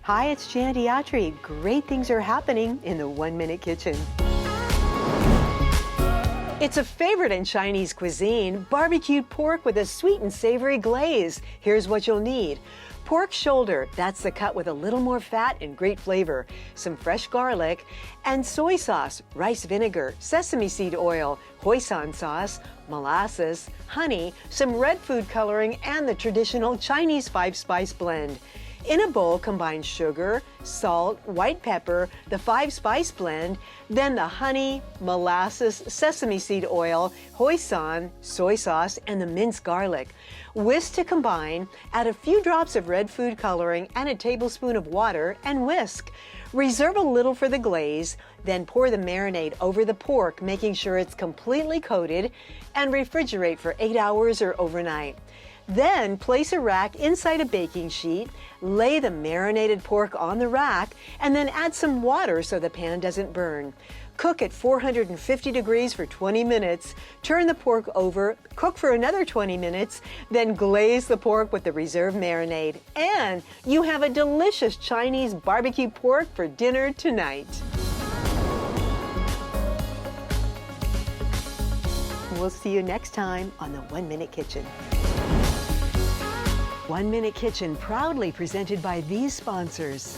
Hi, it's Janet Iatri. Great things are happening in the 1 Minute Kitchen. It's a favorite in Chinese cuisine, barbecued pork with a sweet and savory glaze. Here's what you'll need. Pork shoulder, that's the cut with a little more fat and great flavor, some fresh garlic, and soy sauce, rice vinegar, sesame seed oil, hoisin sauce, molasses, honey, some red food coloring, and the traditional Chinese 5-spice blend. In a bowl, combine sugar, salt, white pepper, the 5-spice blend, then the honey, molasses, sesame seed oil, hoisin, soy sauce, and the minced garlic. Whisk to combine, add a few drops of red food coloring and a tablespoon of water, and whisk. Reserve a little for the glaze, then pour the marinade over the pork, making sure it's completely coated, and refrigerate for 8 hours or overnight. Then place a rack inside a baking sheet, lay the marinated pork on the rack, and then add some water so the pan doesn't burn. Cook at 450 degrees for 20 minutes, turn the pork over, cook for another 20 minutes, then glaze the pork with the reserved marinade. And you have a delicious Chinese barbecue pork for dinner tonight. We'll see you next time on the 1 Minute Kitchen. 1 Minute Kitchen proudly presented by these sponsors.